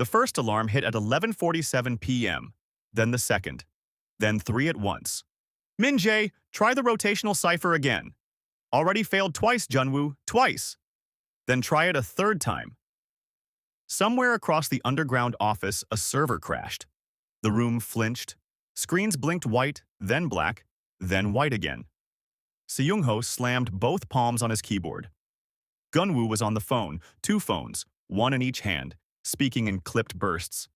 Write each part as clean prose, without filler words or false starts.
The first alarm hit at 11:47 p.m., then the second, then three at once. Min-jae, try the rotational cipher again. Already failed twice, Junwoo, twice. Then try it a third time. Somewhere across the underground office, a server crashed. The room flinched. Screens blinked white, then black, then white again. Seung-ho slammed both palms on his keyboard. Gunwoo was on the phone, two phones, one in each hand, speaking in clipped bursts.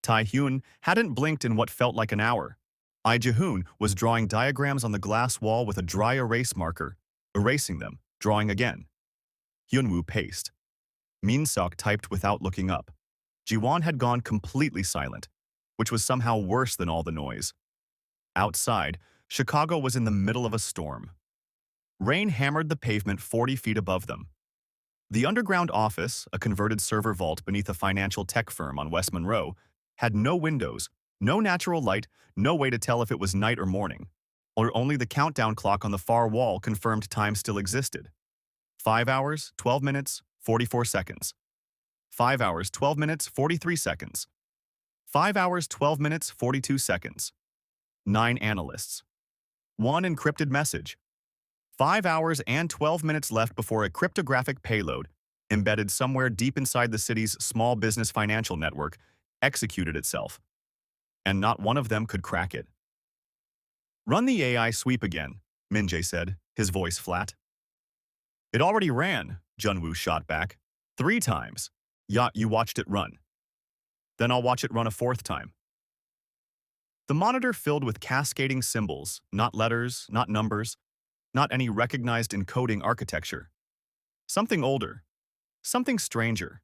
Tae-hyun hadn't blinked in what felt like an hour. Lee-jae-hoon was drawing diagrams on the glass wall with a dry erase marker, erasing them, drawing again. Hyunwoo paced. Min-seok typed without looking up. Ji-won had gone completely silent, which was somehow worse than all the noise. Outside, Chicago was in the middle of a storm. Rain hammered the pavement 40 feet above them. The underground office, a converted server vault beneath a financial tech firm on West Monroe, had no windows, no natural light, no way to tell if it was night or morning, or only the countdown clock on the far wall confirmed time still existed. 5 hours, 12 minutes, 44 seconds. 5 hours, 12 minutes, 43 seconds. 5 hours, 12 minutes, 42 seconds. 9 analysts. 1 encrypted message. 5 hours and 12 minutes left before a cryptographic payload, embedded somewhere deep inside the city's small business financial network, executed itself. And not one of them could crack it. Run the AI sweep again, Min-jae said, his voice flat. It already ran, Junwoo shot back. 3 times. Yeah, you watched it run. Then I'll watch it run a 4th time. The monitor filled with cascading symbols, not letters, not numbers, not any recognized encoding architecture. Something older, something stranger,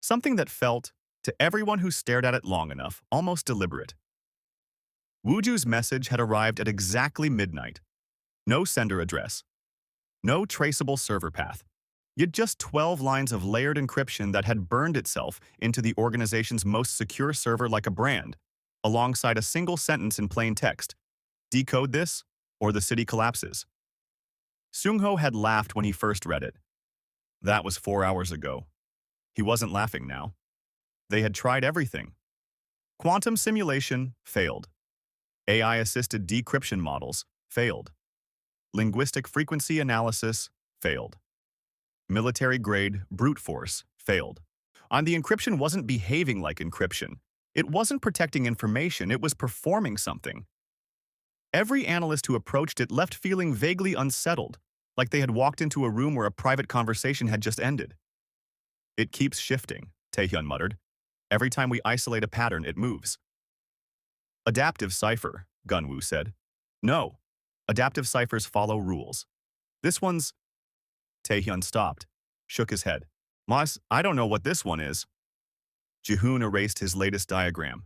something that felt, to everyone who stared at it long enough, almost deliberate. Wooju's message had arrived at exactly midnight. No sender address, no traceable server path, yet just 12 lines of layered encryption that had burned itself into the organization's most secure server like a brand, alongside a single sentence in plain text. Decode this, or the city collapses. Seung-ho had laughed when he first read it. That was 4 hours ago. He wasn't laughing now. They had tried everything. Quantum simulation failed. AI-assisted decryption models failed. Linguistic frequency analysis failed. Military-grade brute force failed. And the encryption wasn't behaving like encryption. It wasn't protecting information, it was performing something. Every analyst who approached it left feeling vaguely unsettled, like they had walked into a room where a private conversation had just ended. It keeps shifting, Tae-hyun muttered. Every time we isolate a pattern, it moves. Adaptive cipher, Gunwoo said. No, adaptive ciphers follow rules. This one's... Tae-hyun stopped, shook his head. Mas, I don't know what this one is. Ji-hoon erased his latest diagram.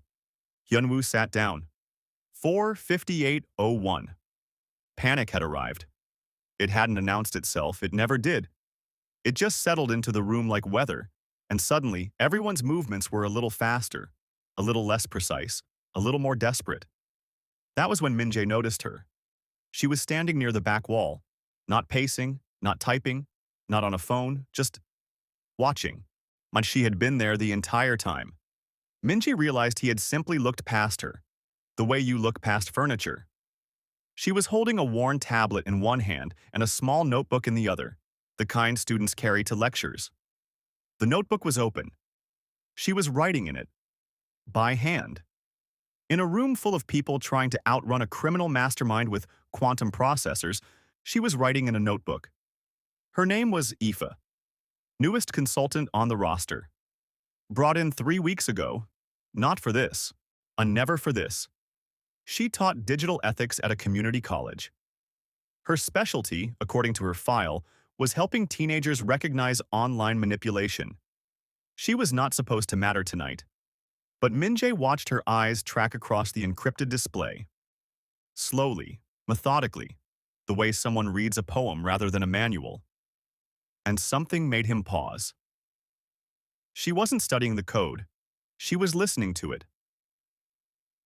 Hyunwoo sat down. 4:58:01. Panic had arrived. It hadn't announced itself, it never did. It just settled into the room like weather, and suddenly everyone's movements were a little faster, a little less precise, a little more desperate. That was when Min-jae noticed her. She was standing near the back wall, not pacing, not typing, not on a phone, just watching. Like she had been there the entire time. Min-jae realized he had simply looked past her, the way you look past furniture. She was holding a worn tablet in one hand and a small notebook in the other, the kind students carry to lectures. The notebook was open. She was writing in it, by hand. In a room full of people trying to outrun a criminal mastermind with quantum processors, she was writing in a notebook. Her name was Aoife, newest consultant on the roster. Brought in 3 weeks ago, not for this, never for this. She taught digital ethics at a community college. Her specialty, according to her file, was helping teenagers recognize online manipulation. She was not supposed to matter tonight. But Min-jae watched her eyes track across the encrypted display. Slowly, methodically, the way someone reads a poem rather than a manual. And something made him pause. She wasn't studying the code. She was listening to it.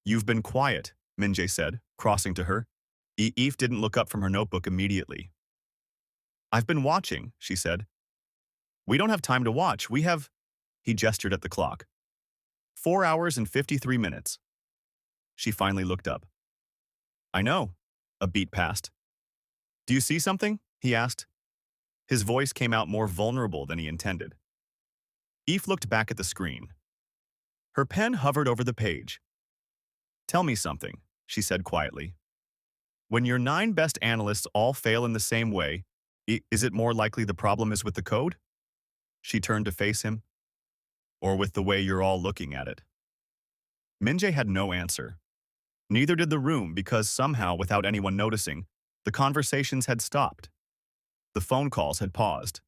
"You've been quiet," Min-jae said, crossing to her. Eve didn't look up from her notebook immediately. "I've been watching," she said. "We don't have time to watch. We have..." He gestured at the clock. 4 hours and 53 minutes. She finally looked up. I know. A beat passed. Do you see something? He asked. His voice came out more vulnerable than he intended. Eve looked back at the screen. Her pen hovered over the page. Tell me something, she said quietly. When your 9 best analysts all fail in the same way, is it more likely the problem is with the code? She turned to face him. Or with the way you're all looking at it? Min-jae had no answer. Neither did the room because somehow, without anyone noticing, the conversations had stopped. The phone calls had paused.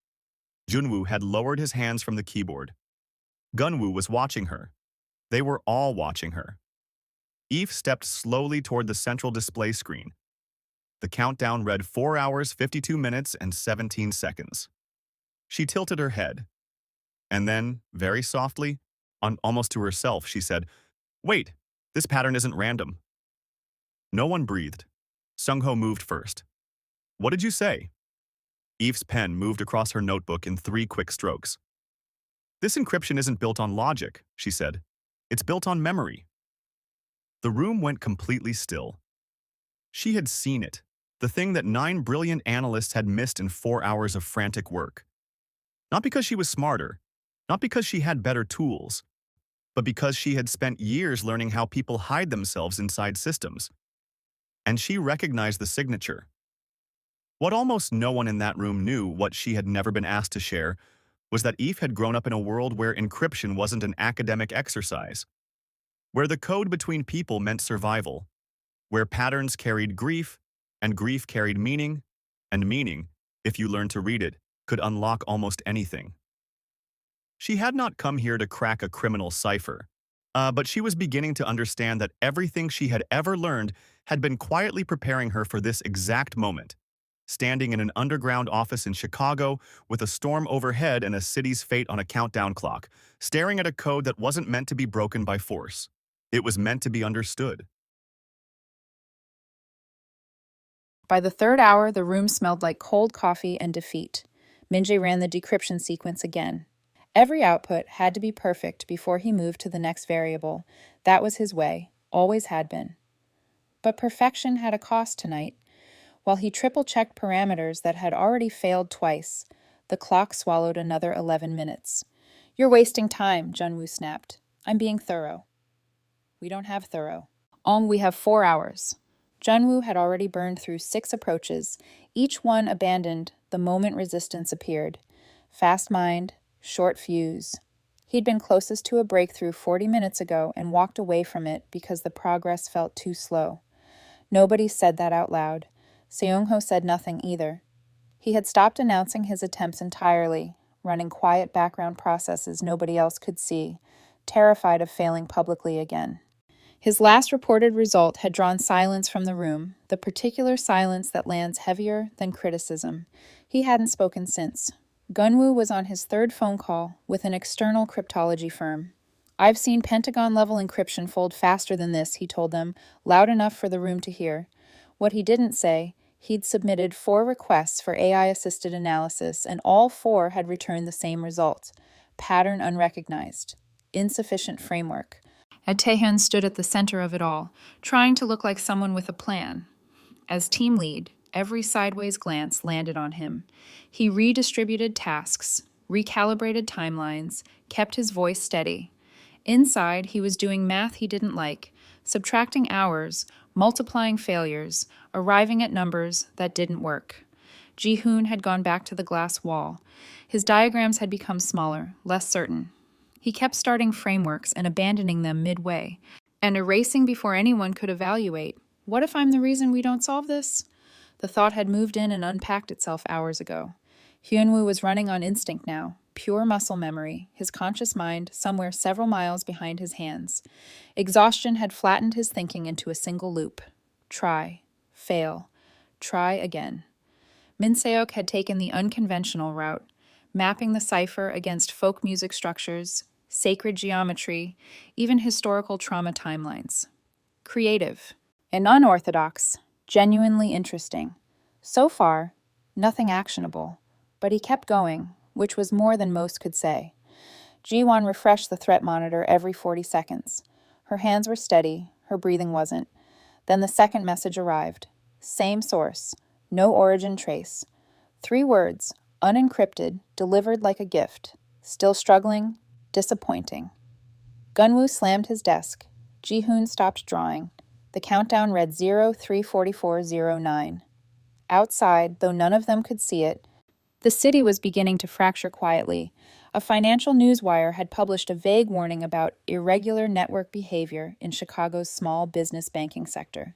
Junwoo had lowered his hands from the keyboard. Gunwoo was watching her. They were all watching her. Eve stepped slowly toward the central display screen. The countdown read 4 hours, 52 minutes, and 17 seconds. She tilted her head. And then, very softly, almost to herself, she said, Wait, this pattern isn't random. No one breathed. Sung-ho moved first. What did you say? Eve's pen moved across her notebook in 3 quick strokes. This encryption isn't built on logic, she said. It's built on memory. The room went completely still. She had seen it, the thing that 9 brilliant analysts had missed in 4 hours of frantic work. Not because she was smarter, not because she had better tools, but because she had spent years learning how people hide themselves inside systems. And she recognized the signature. What almost no one in that room knew, what she had never been asked to share, was that Eve had grown up in a world where encryption wasn't an academic exercise, where the code between people meant survival, where patterns carried grief, and grief carried meaning, and meaning, if you learned to read it, could unlock almost anything. She had not come here to crack a criminal cipher, but she was beginning to understand that everything she had ever learned had been quietly preparing her for this exact moment, standing in an underground office in Chicago with a storm overhead and a city's fate on a countdown clock, staring at a code that wasn't meant to be broken by force. It was meant to be understood. By the 3rd hour, the room smelled like cold coffee and defeat. Min-jae ran the decryption sequence again. Every output had to be perfect before he moved to the next variable. That was his way, always had been. But perfection had a cost tonight. While he triple-checked parameters that had already failed twice, the clock swallowed another 11 minutes. You're wasting time, Junwoo snapped. I'm being thorough. We don't have thorough. We have 4 hours. Junwoo had already burned through 6 approaches, each one abandoned the moment resistance appeared. Fast mind, short fuse. He'd been closest to a breakthrough 40 minutes ago and walked away from it because the progress felt too slow. Nobody said that out loud. Seung-ho said nothing either. He had stopped announcing his attempts entirely, running quiet background processes nobody else could see, terrified of failing publicly again. His last reported result had drawn silence from the room, the particular silence that lands heavier than criticism. He hadn't spoken since. Gunwoo was on his 3rd phone call with an external cryptology firm. I've seen Pentagon-level encryption fold faster than this, he told them, loud enough for the room to hear. What he didn't say, he'd submitted 4 requests for AI-assisted analysis, and all 4 had returned the same result. Pattern unrecognized. Insufficient framework. Taehyun stood at the center of it all, trying to look like someone with a plan. As team lead, every sideways glance landed on him. He redistributed tasks, recalibrated timelines, kept his voice steady. Inside, he was doing math he didn't like, subtracting hours, multiplying failures, arriving at numbers that didn't work. Ji-hoon had gone back to the glass wall. His diagrams had become smaller, less certain. He kept starting frameworks and abandoning them midway, and erasing before anyone could evaluate. What if I'm the reason we don't solve this? The thought had moved in and unpacked itself hours ago. Hyunwoo was running on instinct now, pure muscle memory, his conscious mind somewhere several miles behind his hands. Exhaustion had flattened his thinking into a single loop. Try, fail, try again. Min Seok had taken the unconventional route, mapping the cipher against folk music structures, sacred geometry, even historical trauma timelines. Creative and unorthodox, genuinely interesting. So far, nothing actionable, but he kept going, which was more than most could say. Ji-won refreshed the threat monitor every 40 seconds. Her hands were steady, her breathing wasn't. Then the second message arrived. Same source, no origin trace. 3 words, unencrypted, delivered like a gift. Still struggling, disappointing. Gunwoo slammed his desk. Ji-hoon stopped drawing. The countdown read 034409. Outside, though none of them could see it, the city was beginning to fracture quietly. A financial newswire had published a vague warning about irregular network behavior in Chicago's small business banking sector.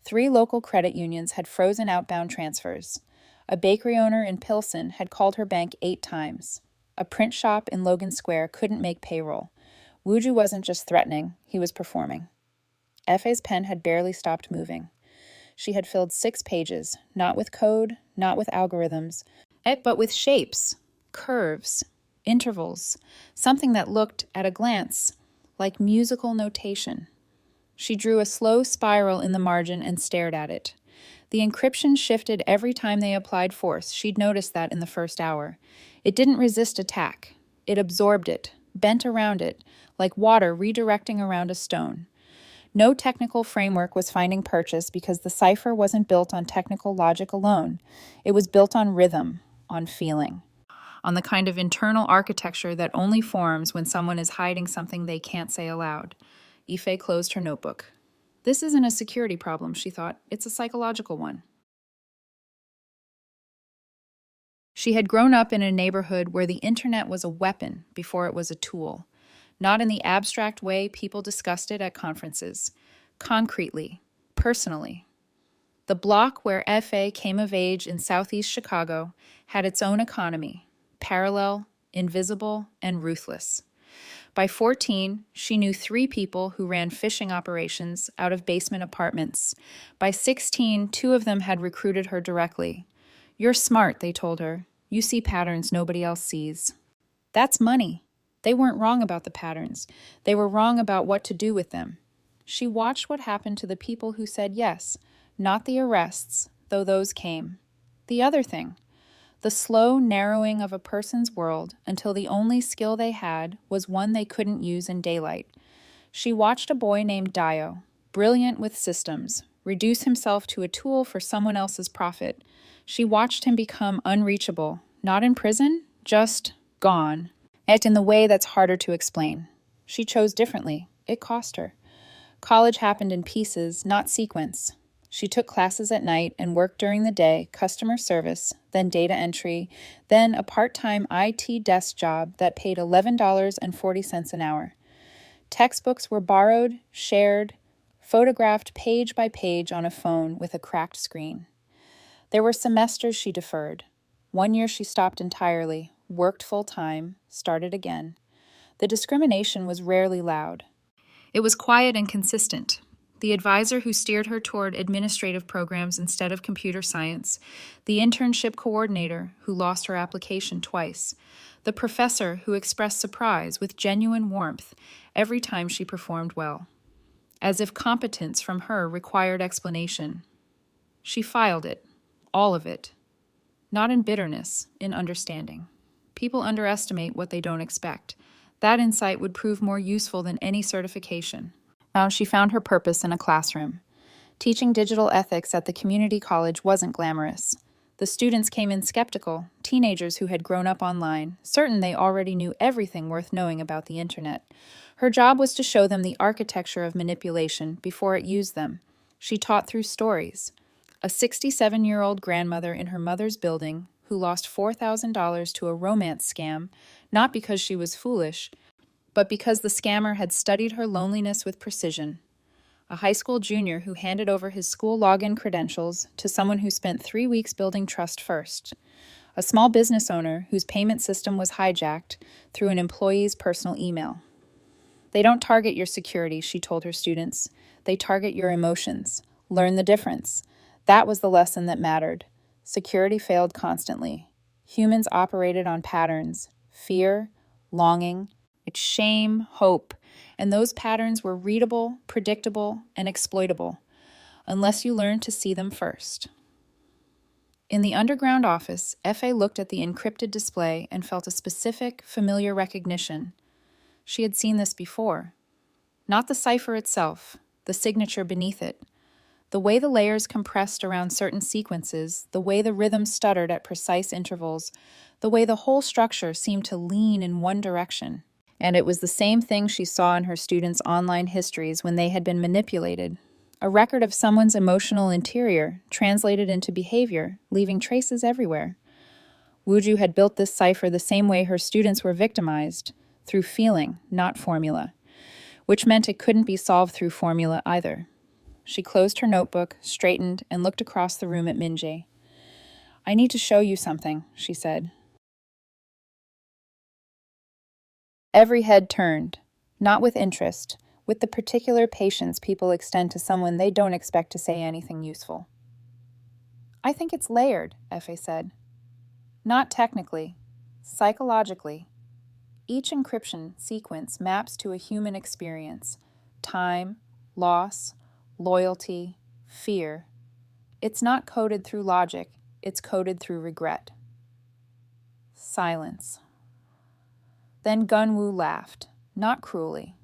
3 local credit unions had frozen outbound transfers. A bakery owner in Pilsen had called her bank 8 times. A print shop in Logan Square couldn't make payroll. Wooju wasn't just threatening, he was performing. Effe's pen had barely stopped moving. She had filled 6 pages, not with code, not with algorithms, but with shapes, curves, intervals, something that looked, at a glance, like musical notation. She drew a slow spiral in the margin and stared at it. The encryption shifted every time they applied force. She'd noticed that in the first hour. It didn't resist attack. It absorbed it, bent around it, like water redirecting around a stone. No technical framework was finding purchase because the cipher wasn't built on technical logic alone. It was built on rhythm, on feeling, on the kind of internal architecture that only forms when someone is hiding something they can't say aloud. Ife closed her notebook. This isn't a security problem, she thought. It's a psychological one. She had grown up in a neighborhood where the internet was a weapon before it was a tool. Not in the abstract way people discussed it at conferences. Concretely, personally. The block where Fa came of age in southeast Chicago had its own economy, parallel, invisible, and ruthless. By 14, she knew 3 people who ran fishing operations out of basement apartments. By 16, 2 of them had recruited her directly. You're smart, they told her. You see patterns nobody else sees. That's money. They weren't wrong about the patterns. They were wrong about what to do with them. She watched what happened to the people who said yes, not the arrests, though those came. The other thing, the slow narrowing of a person's world until the only skill they had was one they couldn't use in daylight. She watched a boy named Dio, brilliant with systems, reduce himself to a tool for someone else's profit. She watched him become unreachable, not in prison, just gone. Yet in the way that's harder to explain. She chose differently. It cost her. College happened in pieces, not sequence. She took classes at night and worked during the day, customer service, then data entry, then a part-time IT desk job that paid $11.40 an hour. Textbooks were borrowed, shared, photographed page by page on a phone with a cracked screen. There were semesters she deferred. 1 year she stopped entirely, worked full-time, started again. The discrimination was rarely loud. It was quiet and consistent. The advisor who steered her toward administrative programs instead of computer science, the internship coordinator who lost her application twice, the professor who expressed surprise with genuine warmth every time she performed well, as if competence from her required explanation. She filed it, all of it, not in bitterness, in understanding. People underestimate what they don't expect. That insight would prove more useful than any certification. Now she found her purpose in a classroom. Teaching digital ethics at the community college wasn't glamorous. The students came in skeptical, teenagers who had grown up online, certain they already knew everything worth knowing about the internet. Her job was to show them the architecture of manipulation before it used them. She taught through stories. A 67-year-old grandmother in her mother's building who lost $4,000 to a romance scam, not because she was foolish, but because the scammer had studied her loneliness with precision. A high school junior who handed over his school login credentials to someone who spent 3 weeks building trust first. A small business owner whose payment system was hijacked through an employee's personal email. They don't target your security, she told her students. They target your emotions. Learn the difference. That was the lesson that mattered. Security failed constantly. Humans operated on patterns, fear, longing, shame, hope, and those patterns were readable, predictable, and exploitable, unless you learned to see them first. In the underground office, F.A. looked at the encrypted display and felt a specific, familiar recognition. She had seen this before. Not the cipher itself, the signature beneath it. The way the layers compressed around certain sequences, the way the rhythm stuttered at precise intervals, the way the whole structure seemed to lean in one direction. And it was the same thing she saw in her students' online histories when they had been manipulated. A record of someone's emotional interior, translated into behavior, leaving traces everywhere. Wuju had built this cipher the same way her students were victimized, through feeling, not formula, which meant it couldn't be solved through formula either. She closed her notebook, straightened, and looked across the room at Min-jae. "I need to show you something," she said. Every head turned, not with interest, with the particular patience people extend to someone they don't expect to say anything useful. "I think it's layered," F.A. said. "Not technically, psychologically. Each encryption sequence maps to a human experience, time, loss, loyalty, fear. It's not coded through logic, it's coded through regret." Silence. Then Gunwoo laughed, not cruelly.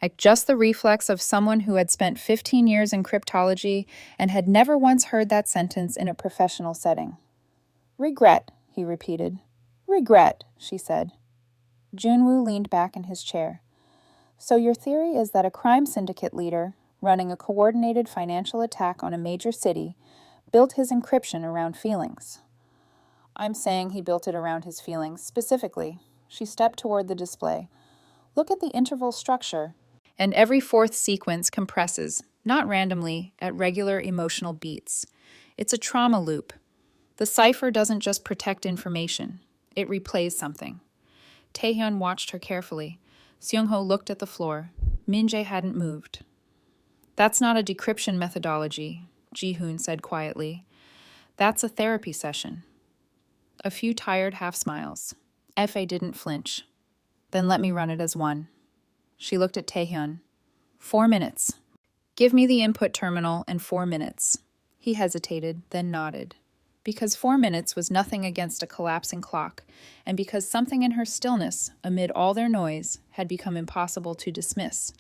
Like just the reflex of someone who had spent 15 years in cryptology and had never once heard that sentence in a professional setting. "Regret," he repeated. "Regret," she said. Junwoo leaned back in his chair. "So your theory is that a crime syndicate leader, running a coordinated financial attack on a major city, built his encryption around feelings?" "I'm saying he built it around his feelings, specifically." She stepped toward the display. "Look at the interval structure." And every fourth sequence compresses, not randomly, at regular emotional beats. It's a trauma loop. The cipher doesn't just protect information, it replays something. Taehyun watched her carefully. Seungho looked at the floor. Min-jae hadn't moved. "That's not a decryption methodology," Ji-hoon said quietly. "That's a therapy session." A few tired half-smiles. F.A. didn't flinch. "Then let me run it as one." She looked at Taehyun. 4 minutes. Give me the input terminal and 4 minutes. He hesitated, then nodded. Because 4 minutes was nothing against a collapsing clock, and because something in her stillness, amid all their noise, had become impossible to dismiss.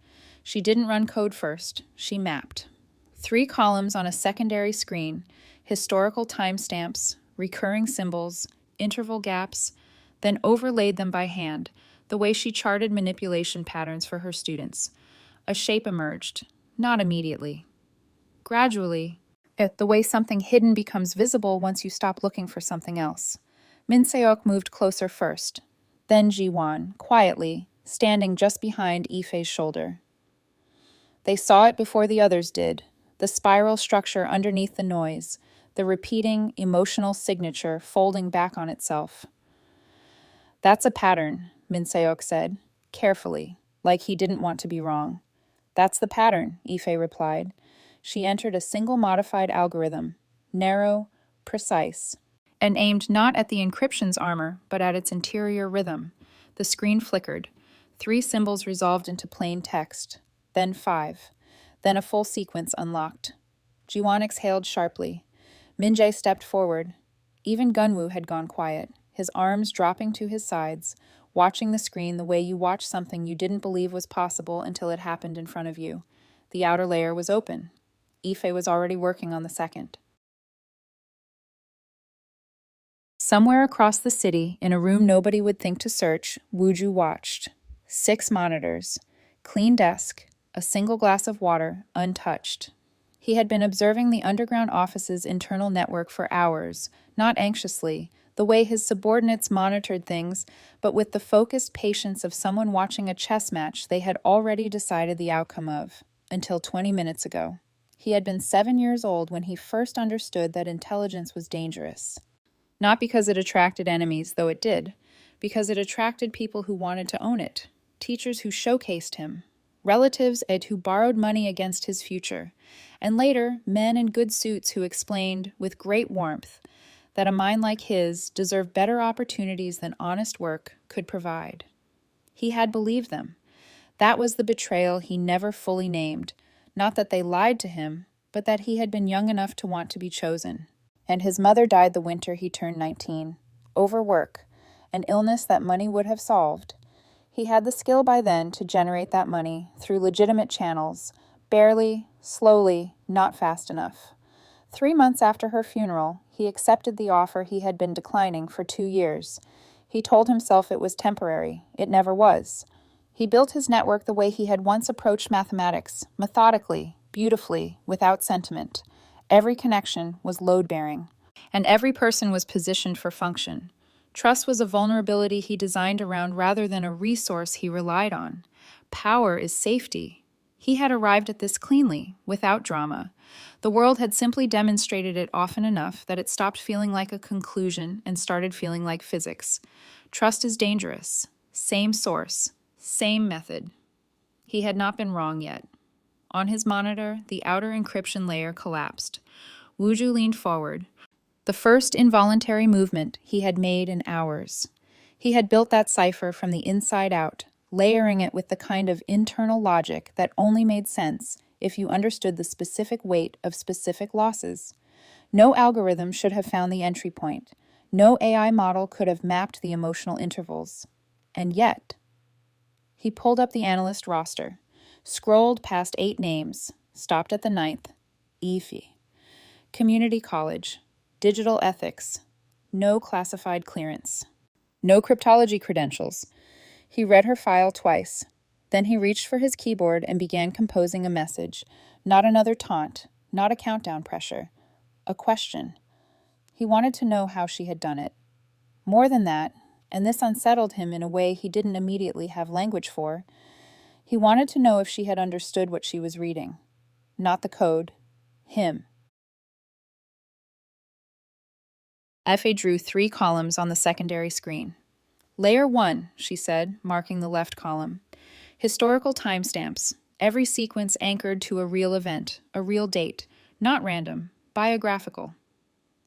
She didn't run code first, she mapped. 3 columns on a secondary screen, historical timestamps, recurring symbols, interval gaps, then overlaid them by hand, the way she charted manipulation patterns for her students. A shape emerged, not immediately. Gradually, the way something hidden becomes visible once you stop looking for something else. Min Seok moved closer first, then Ji-won, quietly, standing just behind Ife's shoulder. They saw it before the others did, the spiral structure underneath the noise, the repeating, emotional signature folding back on itself. "That's a pattern," Min Seok said, carefully, like he didn't want to be wrong. "That's the pattern," Ife replied. She entered a single modified algorithm, narrow, precise, and aimed not at the encryption's armor, but at its interior rhythm. The screen flickered. 3 symbols resolved into plain text, then 5, then a full sequence unlocked. Jiwon exhaled sharply. Min-jae stepped forward. Even Gunwoo had gone quiet, his arms dropping to his sides, watching the screen the way you watch something you didn't believe was possible until it happened in front of you. The outer layer was open. Ife was already working on the second. Somewhere across the city, in a room nobody would think to search, Wuju watched. 6 monitors, clean desk, a single glass of water, untouched. He had been observing the underground office's internal network for hours, not anxiously, the way his subordinates monitored things, but with the focused patience of someone watching a chess match they had already decided the outcome of, until 20 minutes ago. He had been 7 years old when he first understood that intelligence was dangerous. Not because it attracted enemies, though it did, because it attracted people who wanted to own it, teachers who showcased him, relatives who borrowed money against his future, and later men in good suits who explained, with great warmth, that a mind like his deserved better opportunities than honest work could provide. He had believed them. That was the betrayal he never fully named, not that they lied to him, but that he had been young enough to want to be chosen. And his mother died the winter he turned 19. Overwork, an illness that money would have solved. He had the skill by then to generate that money through legitimate channels, barely, slowly, not fast enough. 3 months after her funeral, he accepted the offer he had been declining for 2 years. He told himself it was temporary. It never was. He built his network the way he had once approached mathematics, methodically, beautifully, without sentiment. Every connection was load-bearing, and every person was positioned for function. Trust was a vulnerability he designed around rather than a resource he relied on. Power is safety. He had arrived at this cleanly, without drama. The world had simply demonstrated it often enough that it stopped feeling like a conclusion and started feeling like physics. Trust is dangerous. Same source, same method. He had not been wrong yet. On his monitor, the outer encryption layer collapsed. Wuju leaned forward. The first involuntary movement he had made in hours. He had built that cipher from the inside out, layering it with the kind of internal logic that only made sense if you understood the specific weight of specific losses. No algorithm should have found the entry point. No AI model could have mapped the emotional intervals. And yet, he pulled up the analyst roster, scrolled past 8 names, stopped at the 9th, EFI. Community college. Digital ethics. No classified clearance. No cryptology credentials. He read her file twice. Then he reached for his keyboard and began composing a message. Not another taunt, not a countdown pressure. A question. He wanted to know how she had done it. More than that, and this unsettled him in a way he didn't immediately have language for, he wanted to know if she had understood what she was reading. Not the code. Him. Effie drew 3 columns on the secondary screen. Layer 1, she said, marking the left column. Historical timestamps, every sequence anchored to a real event, a real date, not random, biographical.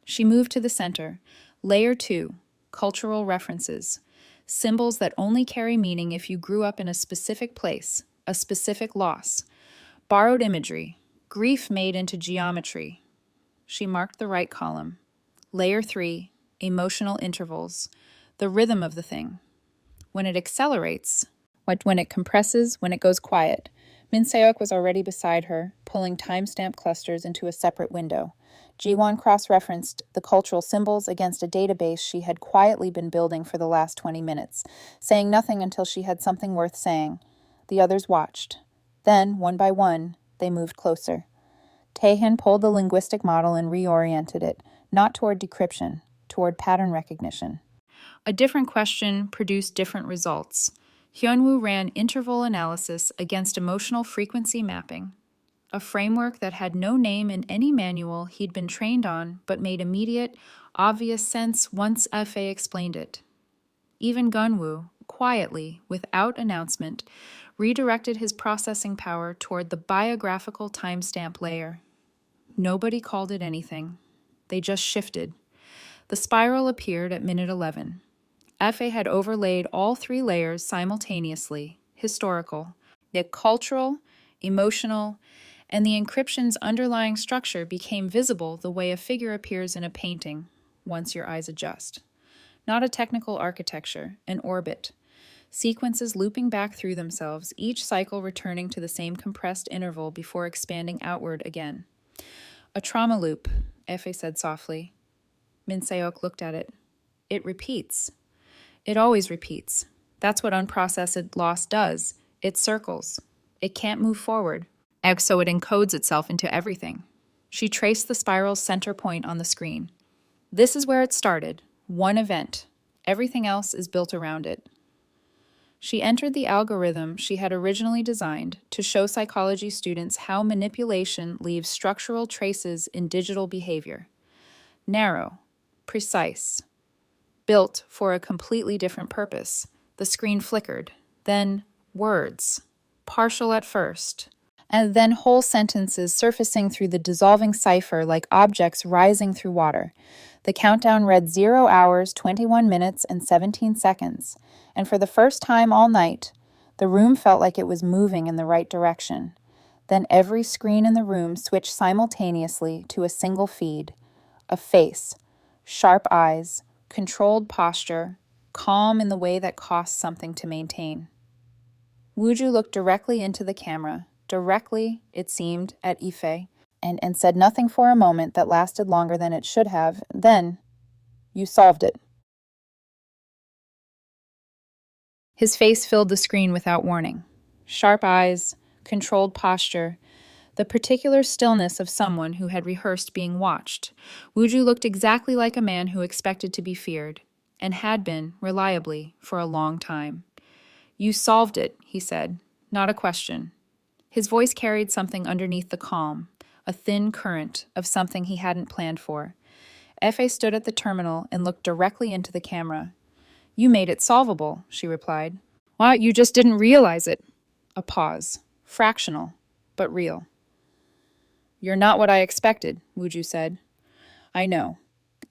She moved to the center. Layer 2, cultural references, symbols that only carry meaning if you grew up in a specific place, a specific loss. Borrowed imagery, grief made into geometry. She marked the right column. Layer 3, emotional intervals, the rhythm of the thing. When it accelerates, when it compresses, when it goes quiet. Min Seok was already beside her, pulling timestamp clusters into a separate window. Jiwon cross-referenced the cultural symbols against a database she had quietly been building for the last 20 minutes, saying nothing until she had something worth saying. The others watched. Then, one by one, they moved closer. Taehyun pulled the linguistic model and reoriented it, not toward decryption, toward pattern recognition. A different question produced different results. Hyunwoo ran interval analysis against emotional frequency mapping, a framework that had no name in any manual he'd been trained on but made immediate, obvious sense once Fa explained it. Even Gunwoo, quietly, without announcement, redirected his processing power toward the biographical timestamp layer. Nobody called it anything. They just shifted. The spiral appeared at minute 11. Fa had overlaid all 3 layers simultaneously, historical, yet cultural, emotional, and the encryption's underlying structure became visible the way a figure appears in a painting, once your eyes adjust. Not a technical architecture, an orbit. Sequences looping back through themselves, each cycle returning to the same compressed interval before expanding outward again. A trauma loop, Efe said softly. Min Seok looked at it. It repeats. It always repeats. That's what unprocessed loss does. It circles. It can't move forward. So it encodes itself into everything. She traced the spiral's center point on the screen. This is where it started. One event. Everything else is built around it. She entered the algorithm she had originally designed to show psychology students how manipulation leaves structural traces in digital behavior. Narrow, precise, built for a completely different purpose. The screen flickered. Then words, partial at first, and then whole sentences surfacing through the dissolving cipher like objects rising through water. The countdown read 0 hours, 21 minutes, and 17 seconds, and for the first time all night, the room felt like it was moving in the right direction. Then every screen in the room switched simultaneously to a single feed, A face, sharp eyes, controlled posture, calm in the way that costs something to maintain. Wooju looked directly into the camera, directly, it seemed, at Ife, and said nothing for a moment that lasted longer than it should have. Then, "You solved it." His face filled the screen without warning. Sharp eyes, controlled posture, the particular stillness of someone who had rehearsed being watched. Wooju looked exactly like a man who expected to be feared, and had been, reliably, for a long time. "You solved it," he said, not a question. His voice carried something underneath the calm, a thin current of something he hadn't planned for. Effie stood at the terminal and looked directly into the camera. "You made it solvable," she replied. "Why, you just didn't realize it." A pause. Fractional, but real. "You're not what I expected," Wooju said. "I know.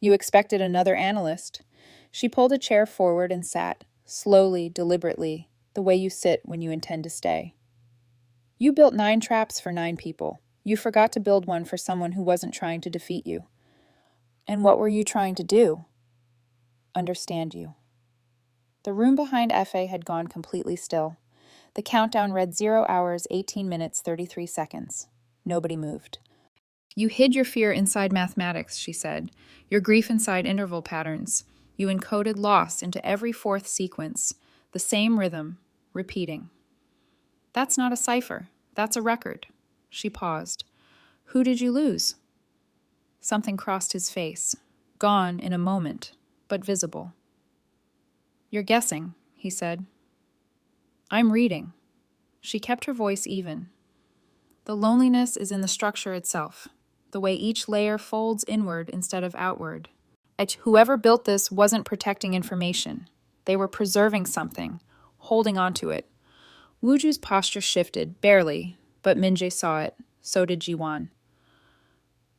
You expected another analyst." She pulled a chair forward and sat, slowly, deliberately, the way you sit when you intend to stay. "You built 9 traps for 9 people. You forgot to build one for someone who wasn't trying to defeat you." "And what were you trying to do?" "Understand you." The room behind Effie had gone completely still. The countdown read 0 hours, 18 minutes, 33 seconds. Nobody moved. "You hid your fear inside mathematics," she said, "your grief inside interval patterns. You encoded loss into every 4th sequence, the same rhythm, repeating." "That's not a cipher. That's a record." She paused. "Who did you lose?" Something crossed his face, gone in a moment, but visible. "You're guessing," he said. "I'm reading." She kept her voice even. "The loneliness is in the structure itself, the way each layer folds inward instead of outward. Whoever built this wasn't protecting information. They were preserving something, holding onto it." Wooju's posture shifted, barely, but Minjae saw it. So did Jiwan.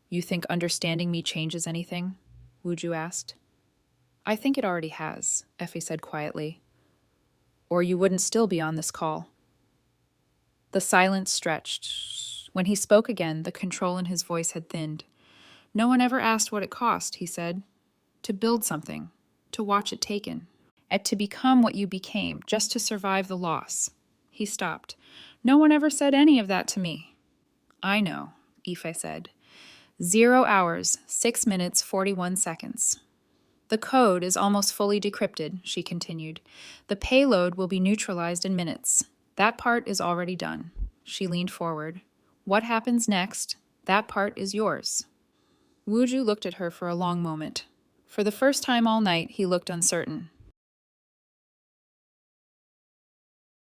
"You think understanding me changes anything?" Wooju asked. "I think it already has," Effie said quietly. "Or you wouldn't still be on this call." The silence stretched. When he spoke again, the control in his voice had thinned. "No one ever asked what it cost," he said. "To build something, to watch it taken, and to become what you became, just to survive the loss." He stopped. "No one ever said any of that to me." "I know," Ife said. 0 hours, 6 minutes, 41 seconds. "The code is almost fully decrypted," she continued. "The payload will be neutralized in minutes. That part is already done." She leaned forward. "What happens next? That part is yours." Wooju looked at her for a long moment. For the first time all night, he looked uncertain.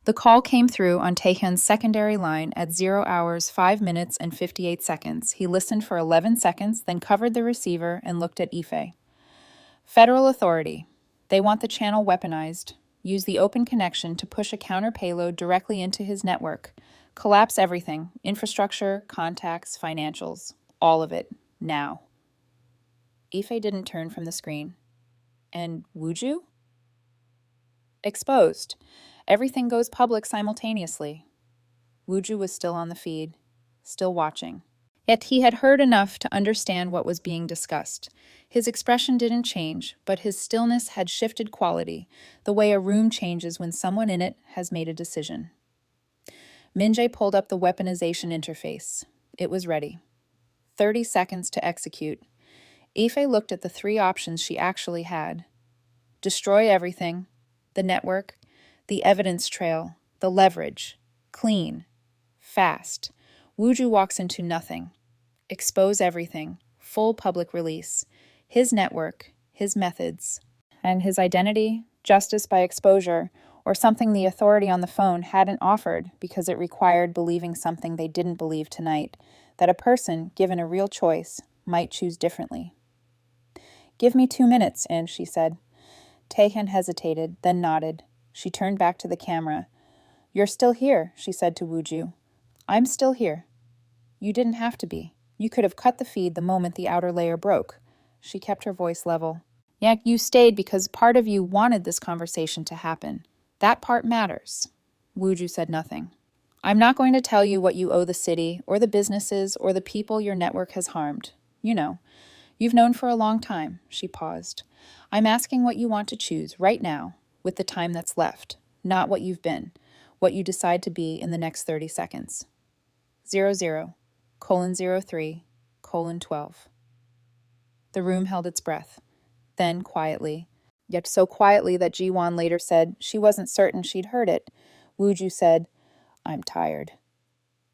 The call came through on Taehyun's secondary line at 0 hours, 5 minutes, and 58 seconds. He listened for 11 seconds, then covered the receiver and looked at Ife. "Federal authority. They want the channel weaponized. Use the open connection to push a counter payload directly into his network. Collapse everything. Infrastructure, contacts, financials. All of it. Now." Ife didn't turn from the screen. "And Wooju?" "Exposed. Everything goes public simultaneously." Wooju was still on the feed, still watching. Yet he had heard enough to understand what was being discussed. His expression didn't change, but his stillness had shifted quality, the way a room changes when someone in it has made a decision. Minjae pulled up the weaponization interface. It was ready. 30 seconds to execute. Ife looked at the 3 options she actually had. Destroy everything, the network, the evidence trail, the leverage. Clean. Fast. Wooju walks into nothing. Expose everything. Full public release. His network, his methods, and his identity, justice by exposure, or something the authority on the phone hadn't offered because it required believing something they didn't believe tonight, that a person, given a real choice, might choose differently. "Give me 2 minutes, Ange," she said. Taehyun hesitated, then nodded. She turned back to the camera. "You're still here," she said to Wooju. "I'm still here." "You didn't have to be. You could have cut the feed the moment the outer layer broke." She kept her voice level. "Yet you stayed because part of you wanted this conversation to happen. That part matters." Wooju said nothing. "I'm not going to tell you what you owe the city, or the businesses, or the people your network has harmed. You know. You've known for a long time, she paused. I'm asking what you want to choose right now, with the time that's left, not what you've been, what you decide to be in the next 30 seconds. 00:03:12. The room held its breath. Then, quietly, yet so quietly that Ji-won later said she wasn't certain she'd heard it, Woo-ju said, I'm tired.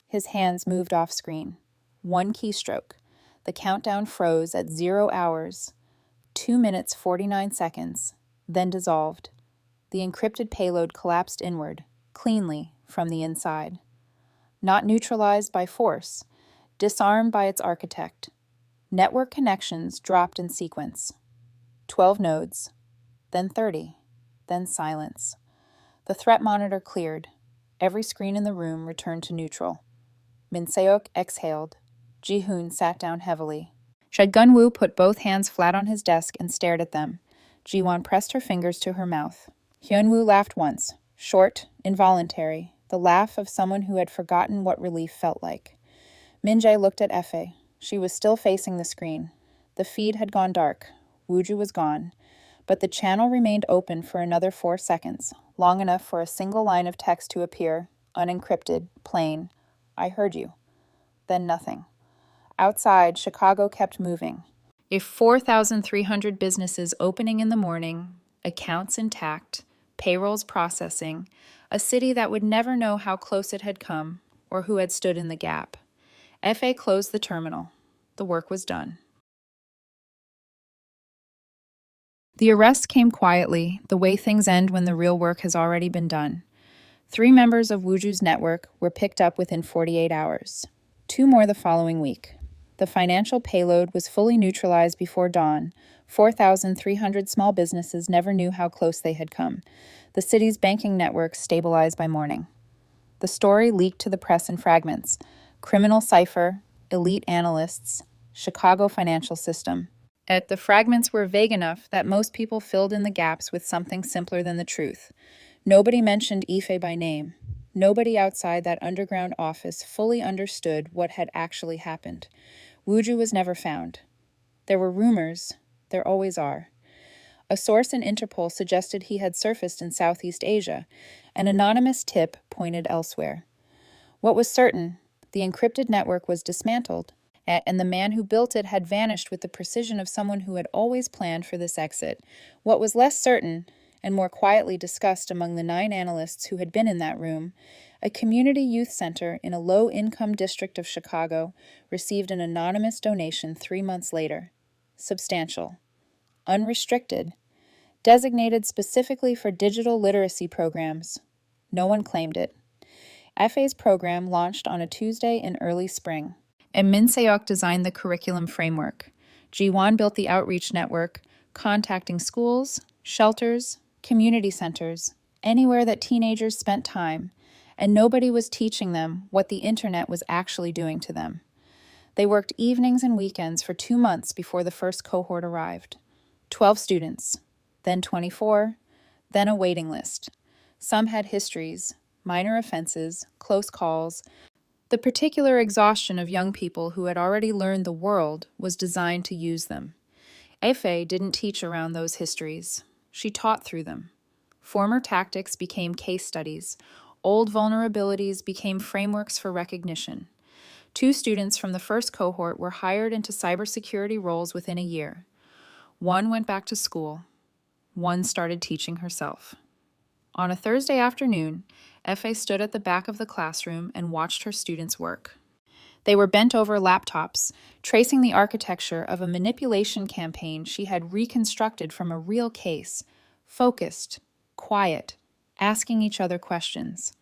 His hands moved off screen. One keystroke. The countdown froze at 0 hours, 2 minutes 49 seconds, then dissolved. The encrypted payload collapsed inward, cleanly, from the inside. Not neutralized by force, disarmed by its architect. Network connections dropped in sequence. 12 nodes, then 30, then silence. The threat monitor cleared. Every screen in the room returned to neutral. Min Seok exhaled. Ji-hoon sat down heavily. Gun-woo put both hands flat on his desk and stared at them. Ji-won pressed her fingers to her mouth. Hyun-woo laughed once, short, involuntary, the laugh of someone who had forgotten what relief felt like. Min-jae looked at Efe. She was still facing the screen. The feed had gone dark. Woo-ju was gone. But the channel remained open for another 4 seconds, long enough for a single line of text to appear, unencrypted, plain. I heard you. Then nothing. Outside, Chicago kept moving. If 4,300 businesses opening in the morning, accounts intact, payrolls processing, a city that would never know how close it had come or who had stood in the gap. FA closed the terminal. The work was done. The arrest came quietly, the way things end when the real work has already been done. 3 members of Woo-ju's network were picked up within 48 hours. 2 more the following week. The financial payload was fully neutralized before dawn. 4,300 small businesses never knew how close they had come. The city's banking network stabilized by morning. The story leaked to the press in fragments. Criminal cipher, elite analysts, Chicago financial system. The fragments were vague enough that most people filled in the gaps with something simpler than the truth. Nobody mentioned Ife by name. Nobody outside that underground office fully understood what had actually happened. Woo-ju was never found. There were rumors. There always are. A source in Interpol suggested he had surfaced in Southeast Asia. An anonymous tip pointed elsewhere. What was certain, the encrypted network was dismantled, and the man who built it had vanished with the precision of someone who had always planned for this exit. What was less certain, and more quietly discussed among the 9 analysts who had been in that room, a community youth center in a low-income district of Chicago received an anonymous donation 3 months later. Substantial. Unrestricted. Designated specifically for digital literacy programs. No one claimed it. FA's program launched on a Tuesday in early spring, and Min Seok designed the curriculum framework. Ji-won built the outreach network, contacting schools, shelters, community centers, anywhere that teenagers spent time, and nobody was teaching them what the internet was actually doing to them. They worked evenings and weekends for 2 months before the first cohort arrived. 12 students, then 24, then a waiting list. Some had histories, minor offenses, close calls. The particular exhaustion of young people who had already learned the world was designed to use them. Efe didn't teach around those histories. She taught through them. Former tactics became case studies. Old vulnerabilities became frameworks for recognition. 2 students from the first cohort were hired into cybersecurity roles within a year. 1 went back to school. 1 started teaching herself. On a Thursday afternoon, Efe stood at the back of the classroom and watched her students work. They were bent over laptops, tracing the architecture of a manipulation campaign she had reconstructed from a real case, focused, quiet, asking each other questions.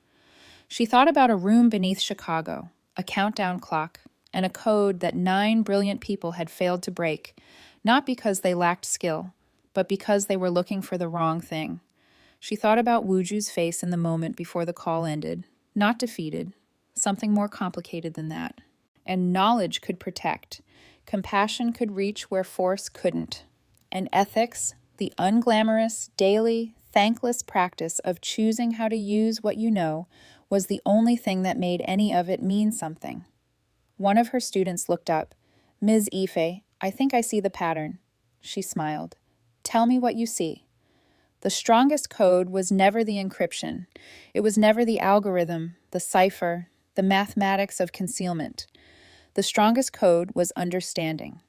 She thought about a room beneath Chicago, a countdown clock, and a code that 9 brilliant people had failed to break, not because they lacked skill, but because they were looking for the wrong thing. She thought about Woo-ju's face in the moment before the call ended, not defeated, something more complicated than that. And knowledge could protect. Compassion could reach where force couldn't. And ethics, the unglamorous, daily, thankless practice of choosing how to use what you know, was the only thing that made any of it mean something. One of her students looked up. Ms. Ife, I think I see the pattern. She smiled. Tell me what you see. The strongest code was never the encryption. It was never the algorithm, the cipher, the mathematics of concealment. The strongest code was understanding.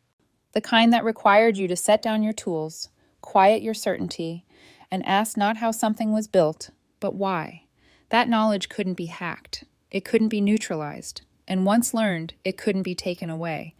The kind that required you to set down your tools, quiet your certainty, and ask not how something was built, but why. That knowledge couldn't be hacked. It couldn't be neutralized. And once learned, it couldn't be taken away.